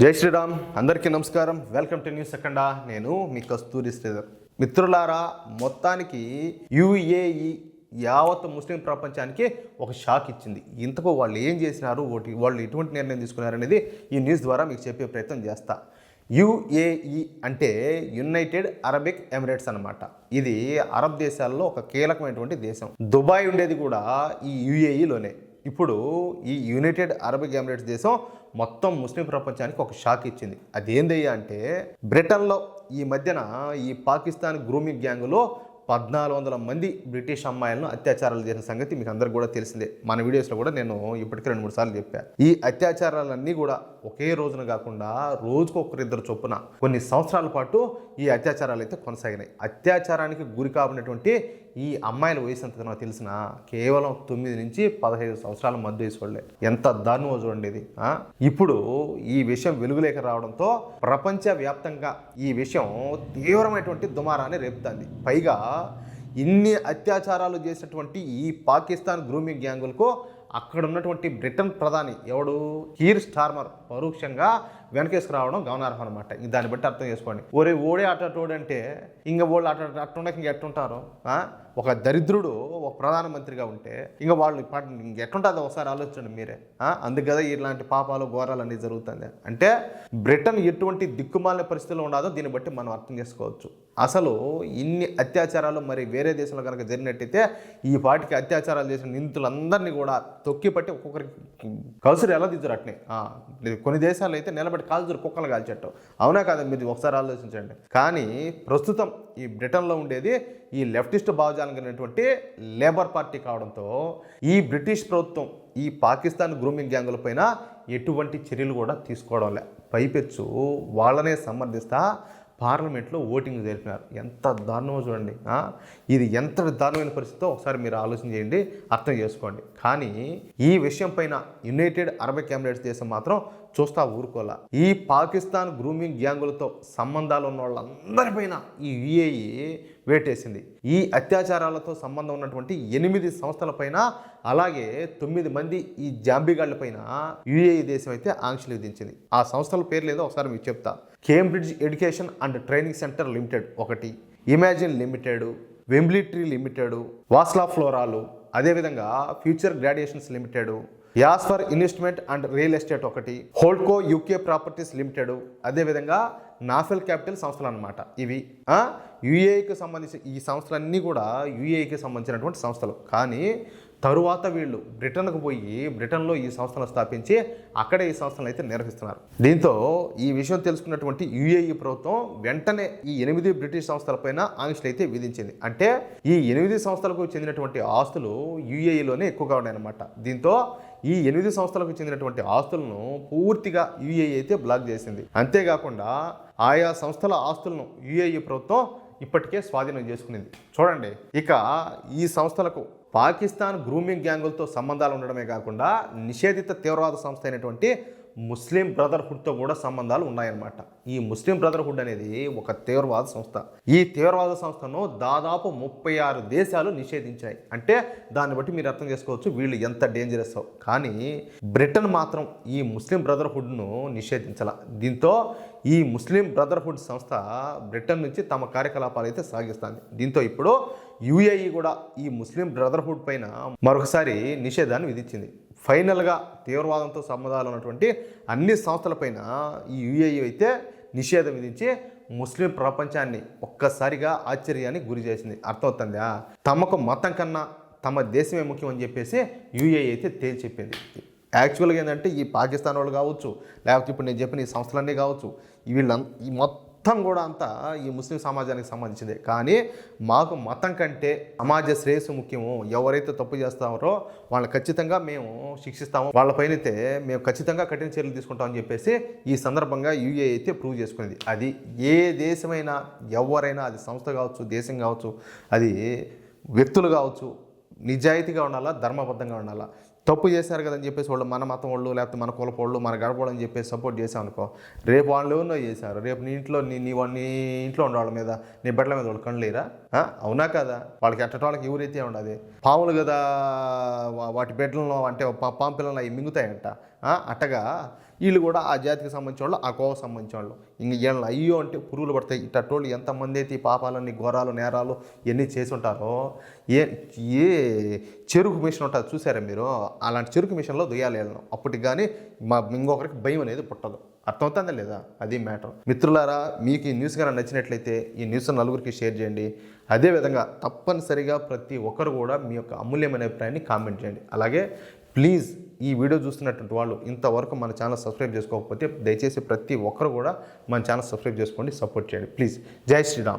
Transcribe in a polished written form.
జై శ్రీరామ్, అందరికీ నమస్కారం. వెల్కమ్ టు న్యూస్ సెకండా. నేను మీ కస్తూరి శ్రీధర్. మిత్రులారా, మొత్తానికి యుఏఈ యావత్ ముస్లిం ప్రపంచానికి ఒక షాక్ ఇచ్చింది. ఇంతకు వాళ్ళు ఏం చేసినారు, వాళ్ళు ఎటువంటి నిర్ణయం తీసుకున్నారు అనేది ఈ న్యూస్ ద్వారా మీకు చెప్పే ప్రయత్నం చేస్తా. యుఏఈ అంటే యునైటెడ్ అరబిక్ ఎమిరేట్స్ అనమాట. ఇది అరబ్ దేశాల్లో ఒక కీలకమైనటువంటి దేశం. దుబాయ్ ఉండేది కూడా ఈ యుఏఈలోనే. ఇప్పుడు ఈ యునైటెడ్ అరబిక్ ఎమిరేట్స్ దేశం మొత్తం ముస్లిం ప్రపంచానికి ఒక షాక్ ఇచ్చింది. అదేందయ్యా అంటే, బ్రిటన్లో ఈ మధ్యన ఈ పాకిస్తాన్ గ్రూమింగ్ గ్యాంగులో 1400 మంది బ్రిటిష్ అమ్మాయిలను అత్యాచారాలు చేసిన సంగతి మీకు అందరికి కూడా తెలిసిందే. మన వీడియోస్లో కూడా నేను ఇప్పటికీ 2-3 సార్లు చెప్పాను. ఈ అత్యాచారాలన్నీ కూడా ఒకే రోజున కాకుండా రోజుకు ఒకరిద్దరు చొప్పున కొన్ని సంవత్సరాల పాటు ఈ అత్యాచారాలు అయితే కొనసాగినాయి. అత్యాచారానికి గురి కాబడినటువంటి ఈ అమ్మాయిల వయసు ఎంత తెలిసిన కేవలం 9 నుంచి 15 సంవత్సరాల మధ్య వయసు వాళ్ళే. ఎంత దారుణమో చూడండి ఇది. ఇప్పుడు ఈ విషయం వెలుగులేక రావడంతో ప్రపంచవ్యాప్తంగా ఈ విషయం తీవ్రమైనటువంటి దుమారాన్ని రేపుతుంది. పైగా ఇన్ని అత్యాచారాలు చేసినటువంటి ఈ పాకిస్తాన్ గ్రూమింగ్ గ్యాంగులకు అక్కడ ఉన్నటువంటి బ్రిటన్ ప్రధాని ఎవడు, కీర్ స్టార్మర్, పరోక్షంగా వెనకేసుకు రావడం గమనార్హం అనమాట. దాన్ని బట్టి అర్థం చేసుకోండి. ఓడే అటోడంటే ఇంక వాళ్ళు అట్టుండక ఇంక ఎట్టుంటారు? ఒక దరిద్రుడు ఒక ప్రధానమంత్రిగా ఉంటే ఇంక వాళ్ళు ఎట్టుంటుందో ఒకసారి ఆలోచించండి మీరే. అందుకు కదా ఇలాంటి పాపాలు ఘోరాలు అన్నీ జరుగుతుంది. అంటే బ్రిటన్ ఎటువంటి దిక్కుమాలిన పరిస్థితుల్లో ఉండదో దీన్ని బట్టి మనం అర్థం చేసుకోవచ్చు. అసలు ఇన్ని అత్యాచారాలు మరి వేరే దేశంలో కనుక జరిగినట్టయితే ఈ పాటికి అత్యాచారాలు చేసిన నిందితులందరినీ కూడా తొక్కిపట్టి ఒక్కొక్కరికి కలుసురు ఎలా దిద్దురు అట్నే. కొన్ని దేశాలు అయితే నిలబడి కాల్చురు, కుక్కలు కాల్చేట్టు. అవునా కాదా? మీరు ఒకసారి ఆలోచించండి. కానీ ప్రస్తుతం ఈ బ్రిటన్లో ఉండేది ఈ లెఫ్టిస్ట్ భావజాలం కలిగినటువంటి లేబర్ పార్టీ కావడంతో ఈ బ్రిటిష్ ప్రభుత్వం ఈ పాకిస్తాన్ గ్రూమింగ్ గ్యాంగుల పైన ఎటువంటి చర్యలు కూడా తీసుకోవడం లే. పైపెచ్చు వాళ్ళనే సమర్థిస్తా పార్లమెంట్లో ఓటింగ్ జరిపినారు. ఎంత దారుణమో చూడండి. ఇది ఎంత దారుణమైన పరిస్థితితో ఒకసారి మీరు ఆలోచన చేయండి, అర్థం చేసుకోండి. కానీ ఈ విషయం పైన యునైటెడ్ అరబిక్ ఎమిరేట్స్ దేశం మాత్రం చూస్తా ఊరుకోలా. ఈ పాకిస్తాన్ గ్రూమింగ్ గ్యాంగులతో సంబంధాలు ఉన్న వాళ్ళందరిపైన ఈ యుఏఈ వేటేసింది. ఈ అత్యాచారాలతో సంబంధం ఉన్నటువంటి 8 సంస్థల పైన, అలాగే 9 మంది ఈ జాంబీగాళ్ల పైన యుఏఈ దేశం అయితే ఆంక్షలు విధించింది. ఆ సంస్థల పేర్లు ఏదో ఒకసారి మీకు చెప్తా. Cambridge education and training centre limited ఒకటి, imagine limited, Wembley tree limited, వాస్లా ఫ్లోరాలు, అదేవిధంగా ఫ్యూచర్ గ్రాడ్యుయేషన్స్ లిమిటెడ్, యాస్ఫర్ ఇన్వెస్ట్మెంట్ అండ్ రియల్ ఎస్టేట్ ఒకటి, హోల్డ్కో యూకే ప్రాపర్టీస్ లిమిటెడ్, అదేవిధంగా నాఫెల్ క్యాపిటల్ సంస్థలు అనమాట. ఇవి యుఏఈకి సంబంధించి ఈ సంస్థలన్నీ కూడా యుఏఈకి సంబంధించినటువంటి సంస్థలు. కానీ తరువాత వీళ్ళు బ్రిటన్కు పోయి బ్రిటన్లో ఈ సంస్థలను స్థాపించి అక్కడే ఈ సంస్థలను అయితే నిర్వహిస్తున్నారు. దీంతో ఈ విషయం తెలుసుకున్నటువంటి యుఏఈ ప్రభుత్వం వెంటనే ఈ 8 బ్రిటిష్ సంస్థలపైన ఆంక్షలు అయితే విధించింది. అంటే ఈ 8 సంస్థలకు చెందినటువంటి ఆస్తులు యుఏఈలోనే ఎక్కువగా ఉన్నాయన్నమాట. దీంతో ఈ 8 సంస్థలకు చెందినటువంటి ఆస్తులను పూర్తిగా యుఏఈ అయితే బ్లాక్ చేసింది. అంతేకాకుండా ఆయా సంస్థల ఆస్తులను యుఏఈ ప్రభుత్వం ఇప్పటికే స్వాధీనం చేసుకునింది. చూడండి, ఇక ఈ సంస్థలకు పాకిస్తాన్ గ్రూమింగ్ గ్యాంగులతో సంబంధాలు ఉండడమే కాకుండా నిషేధిత తీవ్రవాద సంస్థ అయినటువంటి ముస్లిం బ్రదర్హుడ్తో కూడా సంబంధాలు ఉన్నాయన్నమాట. ఈ ముస్లిం బ్రదర్హుడ్ అనేది ఒక తీవ్రవాద సంస్థ. ఈ తీవ్రవాద సంస్థను దాదాపు 36 దేశాలు నిషేధించాయి. అంటే దాన్ని బట్టి మీరు అర్థం చేసుకోవచ్చు వీళ్ళు ఎంత డేంజరస్. కానీ బ్రిటన్ మాత్రం ఈ ముస్లిం బ్రదర్హుడ్ను నిషేధించాల. దీంతో ఈ ముస్లిం బ్రదర్హుడ్ సంస్థ బ్రిటన్ నుంచి తమ కార్యకలాపాలు అయితే సాగిస్తుంది. దీంతో ఇప్పుడు యుఏఈ కూడా ఈ ముస్లిం బ్రదర్హుడ్ పైన మరొకసారి నిషేధాన్ని విధించింది. ఫైనల్గా తీవ్రవాదంతో సంబంధాలు ఉన్నటువంటి అన్ని సంస్థలపైన ఈ యుఏఈ అయితే నిషేధం విధించి ముస్లిం ప్రపంచాన్ని ఒక్కసారిగా ఆశ్చర్యానికి గురి చేసింది. అర్థమవుతుందా? తమకు మతం కన్నా తమ దేశమే ముఖ్యం అని చెప్పేసి యుఏఈ అయితే తేల్చి చెప్పింది. యాక్చువల్గా ఏంటంటే ఈ పాకిస్తాన్ వాళ్ళు కావచ్చు, లేకపోతే ఇప్పుడు నేను చెప్పిన ఈ సంస్థలన్నీ కావచ్చు, ఈ మొత్తం కూడా అంతా ఈ ముస్లిం సమాజానికి సంబంధించిందే. కానీ మాకు మతం కంటే సమాజ శ్రేయస్సు ముఖ్యము. ఎవరైతే తప్పు చేస్తారో వాళ్ళని ఖచ్చితంగా మేము శిక్షిస్తాము, వాళ్ళపైనైతే మేము ఖచ్చితంగా కఠిన చర్యలు తీసుకుంటామని చెప్పేసి ఈ సందర్భంగా యుఏఈ అయితే ప్రూవ్ చేసుకునేది. అది ఏ దేశమైనా, ఎవరైనా, అది సంస్థ కావచ్చు, దేశం కావచ్చు, అది వ్యక్తులు కావచ్చు, నిజాయితీగా ఉండాలా, ధర్మబద్ధంగా ఉండాలా. తప్పు చేశారు కదని చెప్పేసి వాళ్ళు మన మతం వాళ్ళు, లేకపోతే మన కులపోళ్ళు, మన గడపళ్ళు అని చెప్పేసి సపోర్ట్ చేసాం అనుకో, రేపు వాళ్ళు ఏమన్నా చేశారు, రేపు నీ ఇంట్లో నీ ఇంట్లో ఉండే వాళ్ళ మీద, నీ బిడ్డల మీద వాళ్ళు కనలేరా? అవునా కదా? వాళ్ళకి ఎట్టటోళ్ళకి ఎవరైతే ఉండదు. పాములు కదా వాటి బిడ్డలను, అంటే పాము పిల్లలు అవి మింగుతాయంట. అట్టగా వీళ్ళు కూడా ఆ జాతికి సంబంధించిన వాళ్ళు, ఆ కోవకు సంబంధించిన వాళ్ళు. ఇంక వీళ్ళని అయ్యో అంటే పురుగులు పడతాయి. ఇట్టోళ్ళు ఎంతమంది అయితే ఈ పాపాలన్నీ, ఘోరాలు, నేరాలు ఇవన్నీ చేసి ఉంటారో, ఏ ఏ చెరుకు మిషన్ ఉంటుంది చూసారా మీరు, అలాంటి చెరుకు మిషన్లో దొయ్యాలి వెళ్ళను. అప్పటికి కానీ ఇంకొకరికి భయం అనేది పుట్టదు. అర్థమవుతుందా లేదా? అది మ్యాటర్. మిత్రులారా, మీకు ఈ న్యూస్ కానీ నచ్చినట్లయితే ఈ న్యూస్ నలుగురికి షేర్ చేయండి. అదేవిధంగా తప్పనిసరిగా ప్రతి ఒక్కరు కూడా మీ యొక్క అమూల్యమైన అభిప్రాయాన్ని కామెంట్ చేయండి. అలాగే ప్లీజ్ ఈ వీడియో చూస్తున్నటువంటి వాళ్ళు ఇంతవరకు మన ఛానల్ సబ్స్క్రైబ్ చేసుకోకపోతే దయచేసి ప్రతి ఒక్కరు కూడా మన ఛానల్ సబ్స్క్రైబ్ చేసుకోండి, సపోర్ట్ చేయండి ప్లీజ్. జై శ్రీరామ్.